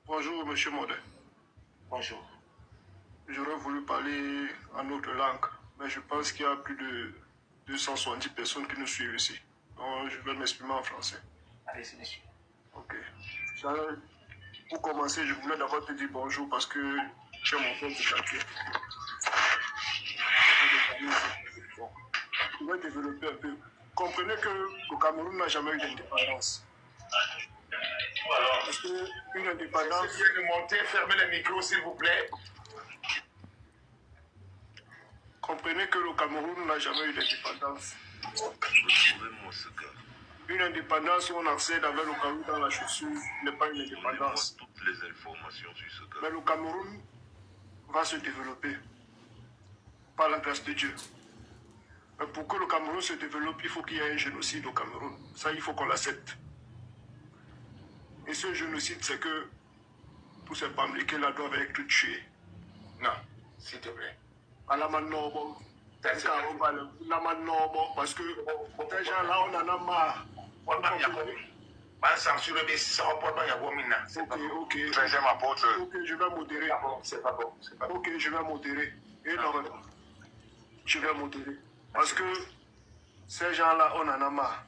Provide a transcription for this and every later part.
Bonjour, monsieur Modet. Bonjour. J'aurais voulu parler en autre langue, mais je pense qu'il y a plus de 270 personnes qui nous suivent ici. Donc, je vais m'exprimer en français. Allez-y, monsieur. Ok. Pour commencer, je voulais d'abord te dire bonjour parce que tu es mon frère du quartier. Bon. Je vais développer un peu. Comprenez que le Cameroun n'a jamais eu d'indépendance. Parce qu'une indépendance... Si vous de monter, fermez le micro, s'il vous plaît. Comprenez que le Cameroun n'a jamais eu d'indépendance. Une indépendance où on accède avec le Cameroun dans la chaussure n'est pas une indépendance. Toutes les informations sur ce cas. Mais le Cameroun va se développer par la grâce de Dieu. Mais pour que le Cameroun se développe, il faut qu'il y ait un génocide au Cameroun. Ça, il faut qu'on l'accepte. Et ce génocide, c'est que tous ces Bamileke-là doivent être tués. Non, s'il te plaît. À la Manobo. Parce que ces gens-là, on en a marre. Ok. Deuxième apôtre. Ok, je vais modérer. C'est pas bon. Ok, je vais modérer. Énormément. Je vais modérer. Parce que ces gens-là, on en a marre.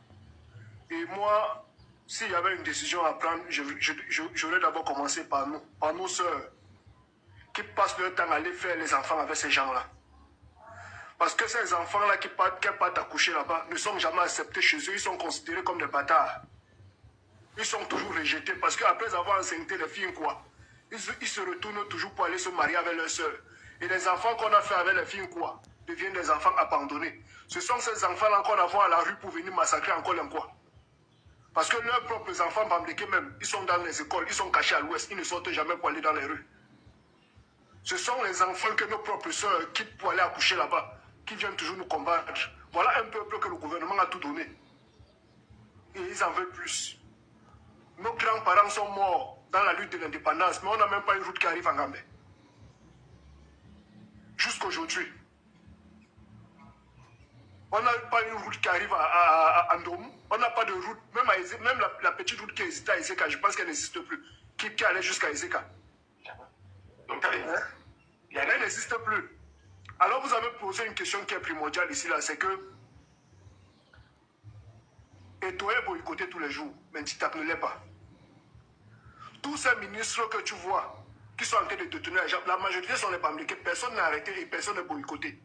Et moi, s'il y avait une décision à prendre, j'aurais d'abord commencé par nos sœurs, qui passent leur temps à aller faire les enfants avec ces gens-là. Parce que ces enfants-là qui partent accoucher là-bas ne sont jamais acceptés chez eux, ils sont considérés comme des bâtards. Ils sont toujours rejetés parce qu'après avoir enceinté les filles, quoi, ils se retournent toujours pour aller se marier avec leurs sœurs. Et les enfants qu'on a fait avec les filles, quoi, deviennent des enfants abandonnés. Ce sont ces enfants-là qu'on envoie à la rue pour venir massacrer encore un quoi. Parce que leurs propres enfants bambliqués même, ils sont dans les écoles, ils sont cachés à l'ouest, ils ne sortent jamais pour aller dans les rues. Ce sont les enfants que nos propres sœurs quittent pour aller accoucher là-bas, qui viennent toujours nous combattre. Voilà un peuple que le gouvernement a tout donné. Et ils en veulent plus. Nos grands-parents sont morts dans la lutte de l'indépendance, mais on n'a même pas une route qui arrive en Gambie. Jusqu'aujourd'hui. On n'a pas une route qui arrive à Ndom. On n'a pas de route, même la petite route qui existait à Ezeka, je pense qu'elle n'existe plus, qui allait jusqu'à Ezeka. Donc, Elle n'existe plus. Alors vous avez posé une question qui est primordiale ici, là, c'est que Eto'o est boycotté tous les jours, mais Ntitak ne l'est pas. Tous ces ministres que tu vois, qui sont en train de détenir les gens, la majorité sont les Bamileke, personne n'a arrêté et personne n'est boycotté.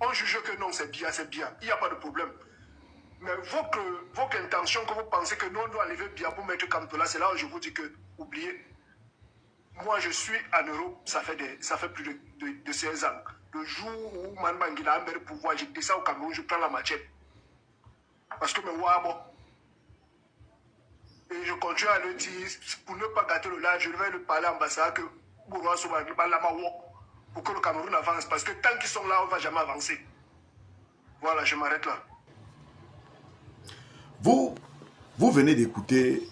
On juge que non, c'est bien, il n'y a pas de problème. Mais votre intention, que vous pensez que nous, on doit enlever bien pour mettre Kamtola, c'est là où je vous dis que, oubliez, moi je suis en Europe, ça fait plus de 16 ans. Le jour où Manbangila a le pouvoir, j'ai dit ça au Cameroun, je prends la machette. Parce que, mais bon. Et je continue à le dire, pour ne pas gâter le live, je vais le parler à l'ambassade que pour que le Cameroun avance. Parce que tant qu'ils sont là, on ne va jamais avancer. Voilà, je m'arrête là. Vous venez d'écouter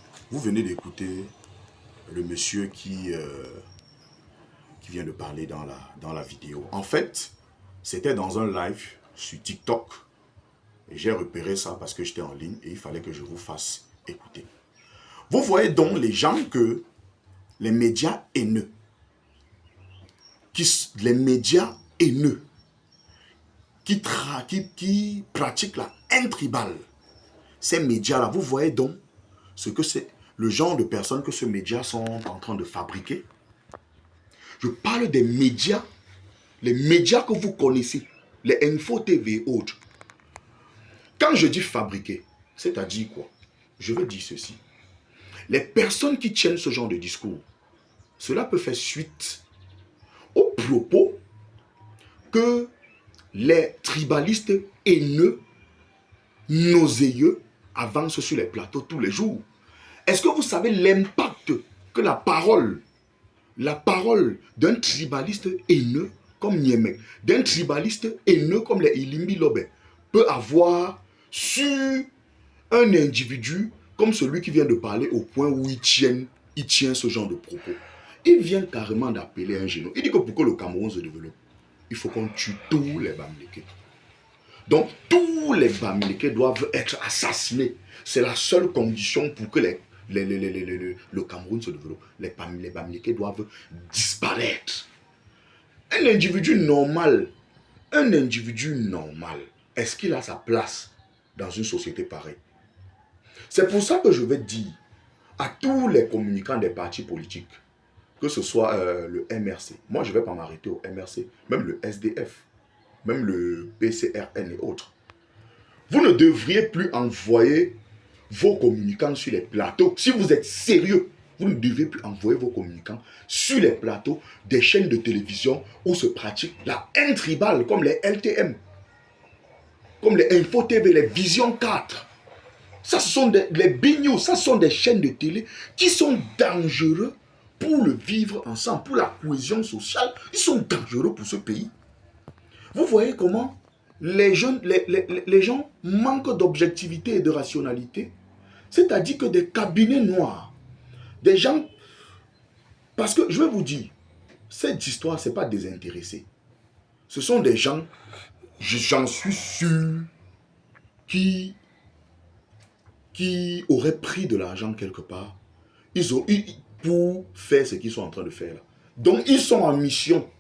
le monsieur qui vient de parler dans la vidéo. En fait, c'était dans un live sur TikTok. Et j'ai repéré ça parce que j'étais en ligne et il fallait que je vous fasse écouter. Vous voyez donc les gens que les médias haineux, qui pratiquent la haine tribale, ces médias-là, vous voyez donc ce que c'est, le genre de personnes que ces médias sont en train de fabriquer. Je parle des médias, les médias que vous connaissez, les Info TV et autres. Quand je dis fabriquer, c'est-à-dire quoi? Je veux dire ceci. Les personnes qui tiennent ce genre de discours, cela peut faire suite aux propos que les tribalistes haineux, nauséeux, avancent sur les plateaux tous les jours. Est-ce que vous savez l'impact que la parole d'un tribaliste haineux comme Niemek, d'un tribaliste haineux comme les Ilimbi Lobe, peut avoir sur un individu comme celui qui vient de parler au point où il tient ce genre de propos? Il vient carrément d'appeler un génocide. Il dit que pour que le Cameroun se développe, il faut qu'on tue tous les Bamileke. Donc, tous les Bamileke doivent être assassinés. C'est la seule condition pour que le Cameroun se développe. Les Bamileke doivent disparaître. Un individu normal, est-ce qu'il a sa place dans une société pareille? C'est pour ça que je vais dire à tous les communicants des partis politiques, que ce soit le MRC, moi je ne vais pas m'arrêter au MRC, même le SDF, même le PCRN et autres. Vous ne devriez plus envoyer vos communicants sur les plateaux. Si vous êtes sérieux, vous ne devez plus envoyer vos communicants sur les plateaux des chaînes de télévision où se pratique la haine tribale, comme les LTM, comme les Info TV, les Vision 4. Ça, ce sont les Big ça sont des chaînes de télé qui sont dangereux pour le vivre ensemble, pour la cohésion sociale. Ils sont dangereux pour ce pays. Vous voyez comment les gens manquent d'objectivité et de rationalité. C'est-à-dire que des cabinets noirs, des gens... Parce que je vais vous dire, cette histoire, ce n'est pas désintéressé. Ce sont des gens, j'en suis sûr, qui auraient pris de l'argent quelque part pour faire ce qu'ils sont en train de faire là. Donc, ils sont en mission.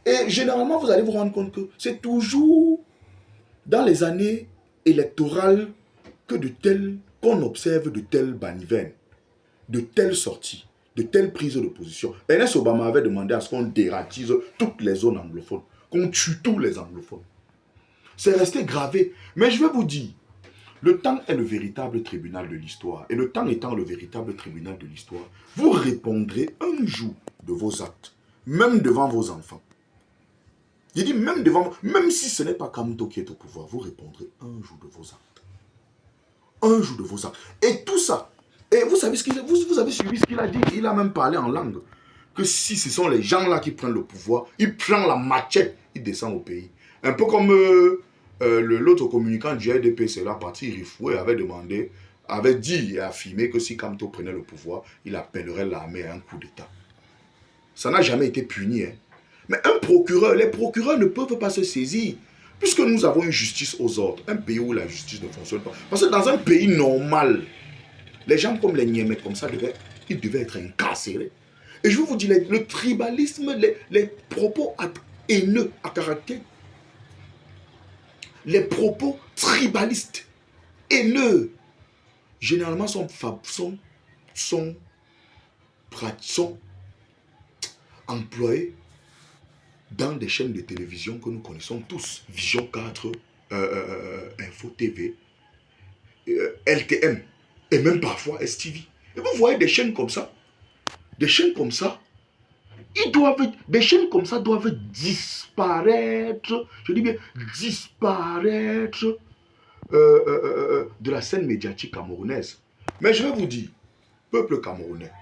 Et généralement, vous allez vous rendre compte que c'est toujours dans les années électorales que qu'on observe de telles banivernes, de telles sorties, de telles prises de position. Ernest Obama avait demandé à ce qu'on dératise toutes les zones anglophones, qu'on tue tous les anglophones. C'est resté gravé. Mais je vais vous dire, le temps est le véritable tribunal de l'histoire. Et le temps étant le véritable tribunal de l'histoire, vous répondrez un jour de vos actes, même devant vos enfants. Il dit même si ce n'est pas Kamto qui est au pouvoir, vous répondrez un jour de vos actes. Un jour de vos actes. Et tout ça, et vous savez vous avez suivi ce qu'il a dit, il a même parlé en langue. Que si ce sont les gens là qui prennent le pouvoir, il prend la machette, il descend au pays. Un peu comme l'autre communicant du RDP, c'est là parti, Rifoué avait dit et affirmé que si Kamto prenait le pouvoir, il appellerait l'armée à un coup d'État. Ça n'a jamais été puni, hein. Mais les procureurs ne peuvent pas se saisir. Puisque nous avons une justice aux ordres, un pays où la justice ne fonctionne pas. Parce que dans un pays normal, les gens comme les Niémets, comme ça, ils devaient être incarcérés. Et je vais vous dire, le tribalisme, les propos haineux à caractère, les propos tribalistes, haineux, généralement sont employés dans des chaînes de télévision que nous connaissons tous, Vision 4, Info TV, LTM, et même parfois STV. Et vous voyez des chaînes comme ça, des chaînes comme ça doivent disparaître, je dis bien disparaître de la scène médiatique camerounaise. Mais je vais vous dire, peuple camerounais,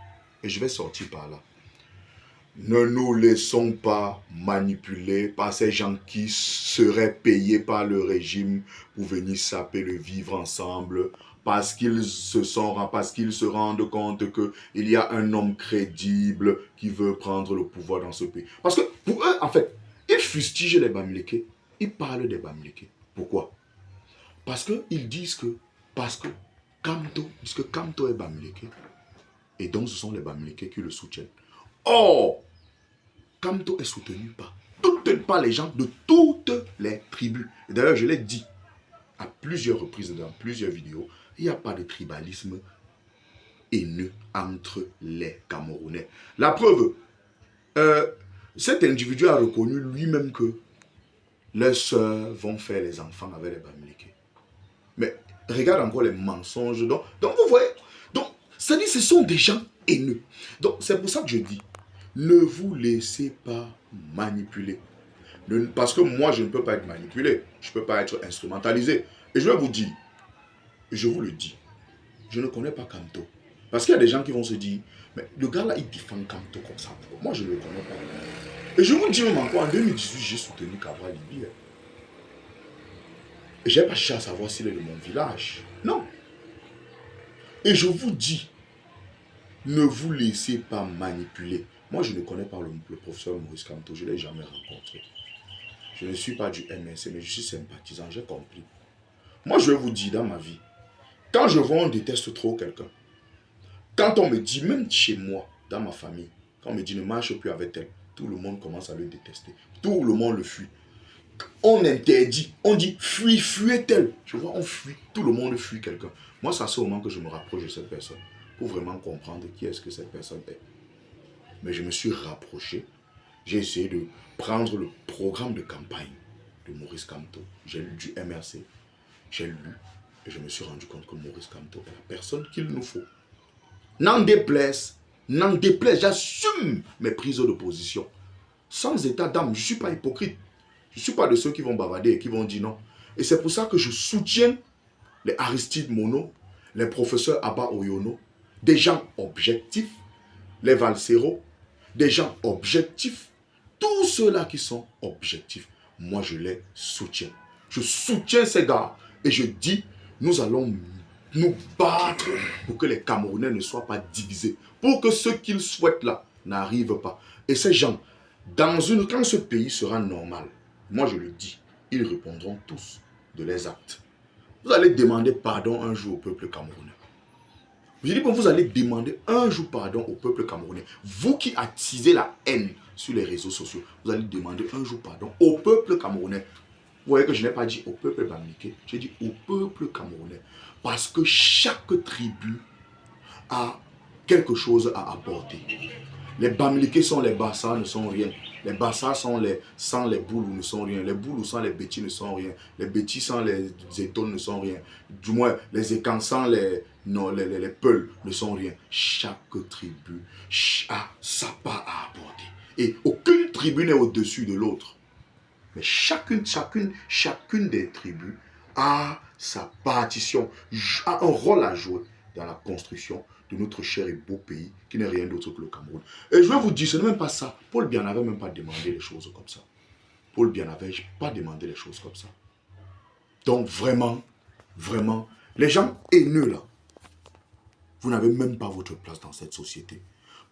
et je vais sortir par là, ne nous laissons pas manipuler par ces gens qui seraient payés par le régime pour venir saper le vivre ensemble, parce qu'ils se rendent compte qu'il y a un homme crédible qui veut prendre le pouvoir dans ce pays. Parce que pour eux, en fait, ils fustigent les Bamileke, ils parlent des Bamileke. Pourquoi? Parce qu'ils disent que Kamto est Bamileke, et donc ce sont les Bamileke qui le soutiennent. Or, Kamto est soutenu par les gens de toutes les tribus. D'ailleurs, je l'ai dit à plusieurs reprises dans plusieurs vidéos, il n'y a pas de tribalisme haineux entre les Camerounais. La preuve, cet individu a reconnu lui-même que leurs soeurs vont faire les enfants avec les Bamileke. Mais regarde encore les mensonges. Donc vous voyez, ça dit ce sont des gens haineux. Donc c'est pour ça que je dis, ne vous laissez pas manipuler. Parce que moi, je ne peux pas être manipulé. Je ne peux pas être instrumentalisé. Et je vais vous dire, je vous le dis, je ne connais pas Kamto. Parce qu'il y a des gens qui vont se dire, mais le gars là, il défend Kamto comme ça. Moi, je ne le connais pas. Et je vous dis même encore, en 2018, j'ai soutenu Cabral Libi. Et je n'ai pas cherché à savoir s'il est de mon village. Non. Et je vous dis, ne vous laissez pas manipuler. Moi, je ne connais pas le professeur Maurice Kamto, je ne l'ai jamais rencontré. Je ne suis pas du MNC, mais je suis sympathisant, j'ai compris. Moi, je vais vous dire dans ma vie, quand je vois on déteste trop quelqu'un, Quand on me dit, même chez moi, dans ma famille, quand on me dit ne marche plus avec elle, tout le monde commence à le détester. Tout le monde le fuit. On interdit, on dit fuis, fuyez-elle. Je vois, on fuit, tout le monde fuit quelqu'un. Moi, c'est à ce moment que je me rapproche de cette personne pour vraiment comprendre qui est-ce que cette personne est. Mais je me suis rapproché. J'ai essayé de prendre le programme de campagne de Maurice Kamto. J'ai lu du MRC. J'ai lu et je me suis rendu compte que Maurice Kamto est la personne qu'il nous faut. N'en déplaise, j'assume mes prises de position. Sans état d'âme, je ne suis pas hypocrite. Je ne suis pas de ceux qui vont bavarder et qui vont dire non. Et c'est pour ça que je soutiens les Aristide Mono, les professeurs Abba Oyono, des gens objectifs, les Valsero, des gens objectifs, tous ceux-là qui sont objectifs. Moi, je les soutiens. Je soutiens ces gars et je dis, nous allons nous battre pour que les Camerounais ne soient pas divisés, pour que ce qu'ils souhaitent là n'arrive pas. Et ces gens, quand ce pays sera normal, moi je le dis, ils répondront tous de leurs actes. Vous allez demander pardon un jour au peuple camerounais. Je dis, bon, vous allez demander un jour pardon au peuple camerounais. Vous qui attisez la haine sur les réseaux sociaux, vous allez demander un jour pardon au peuple camerounais. Vous voyez que je n'ai pas dit au peuple bamileke, j'ai dit au peuple camerounais. Parce que chaque tribu a quelque chose à apporter. Les Bamileke sans les Bassa ne sont rien. Les Bassa sans les Boulous ne sont rien. Les Boulous sans les Bétis ne sont rien. Les Bétis sans les Étones ne sont rien. Du moins, les Ekans sans les Peuls ne sont rien. Chaque tribu a sa part à apporter. Et aucune tribu n'est au-dessus de l'autre. Mais chacune des tribus a sa partition, a un rôle à jouer dans la construction de notre cher et beau pays qui n'est rien d'autre que le Cameroun. Et je vais vous dire, ce n'est même pas ça. Paul Biya n'avait même pas demandé les choses comme ça. Paul Biya n'avait pas demandé les choses comme ça. Donc vraiment, les gens haineux là, vous n'avez même pas votre place dans cette société.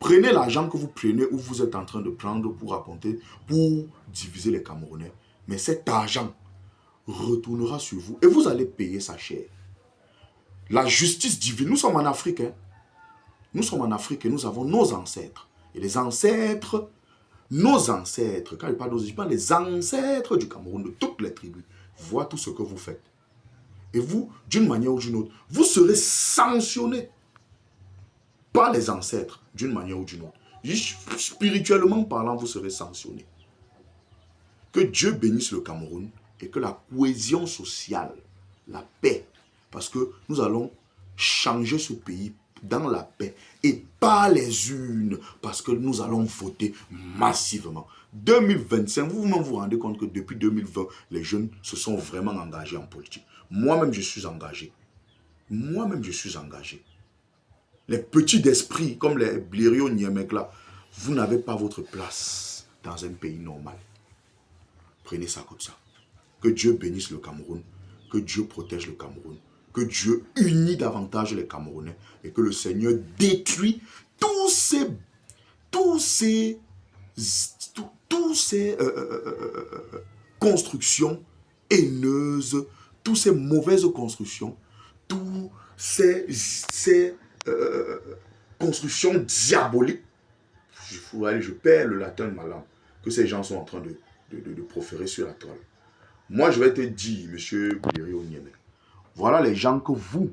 Prenez l'argent que vous prenez ou vous êtes en train de prendre pour apporter, pour diviser les Camerounais. Mais cet argent retournera sur vous et vous allez payer sa chère. La justice divine, nous sommes en Afrique. Hein? Nous sommes en Afrique et nous avons nos ancêtres. Et les ancêtres, nos ancêtres, quand je parle je parle des ancêtres du Cameroun, de toutes les tribus, voient tout ce que vous faites. Et vous, d'une manière ou d'une autre, vous serez sanctionné par les ancêtres, d'une manière ou d'une autre. Spirituellement parlant, vous serez sanctionné. Que Dieu bénisse le Cameroun et que la cohésion sociale, la paix, parce que nous allons changer ce pays dans la paix et pas les urnes, parce que nous allons voter massivement. 2025, vous-même vous rendez compte que depuis 2020, les jeunes se sont vraiment engagés en politique. Moi-même, je suis engagé. Moi-même, je suis engagé. Les petits d'esprit, comme les Blériot Niemek là, vous n'avez pas votre place dans un pays normal. Prenez ça comme ça. Que Dieu bénisse le Cameroun, que Dieu protège le Cameroun, que Dieu unit davantage les Camerounais et que le Seigneur détruit tous ces constructions haineuses, toutes ces mauvaises constructions, toutes ces constructions diaboliques. Je perds le latin de ma langue que ces gens sont en train de proférer sur la toile. Moi, je vais te dire, monsieur Blériot Niemek, voilà les gens que vous,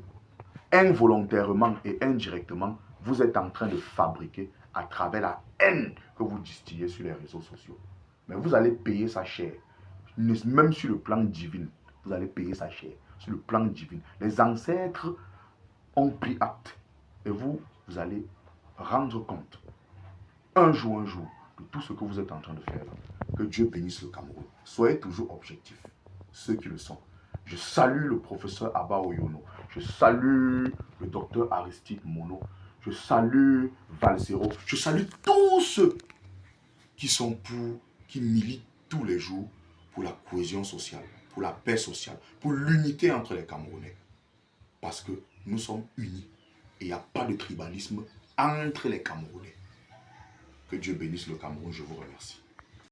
involontairement et indirectement, vous êtes en train de fabriquer à travers la haine que vous distillez sur les réseaux sociaux. Mais vous allez payer sa chair, même sur le plan divin. Vous allez payer sa chair, sur le plan divin. Les ancêtres ont pris acte. Et vous allez rendre compte, un jour, de tout ce que vous êtes en train de faire. Que Dieu bénisse le Cameroun. Soyez toujours objectifs, ceux qui le sont. Je salue le professeur Abba Oyono. Je salue le docteur Aristide Mono. Je salue Valsero. Je salue tous ceux qui militent tous les jours pour la cohésion sociale, pour la paix sociale, pour l'unité entre les Camerounais. Parce que nous sommes unis et il n'y a pas de tribalisme entre les Camerounais. Que Dieu bénisse le Cameroun, je vous remercie.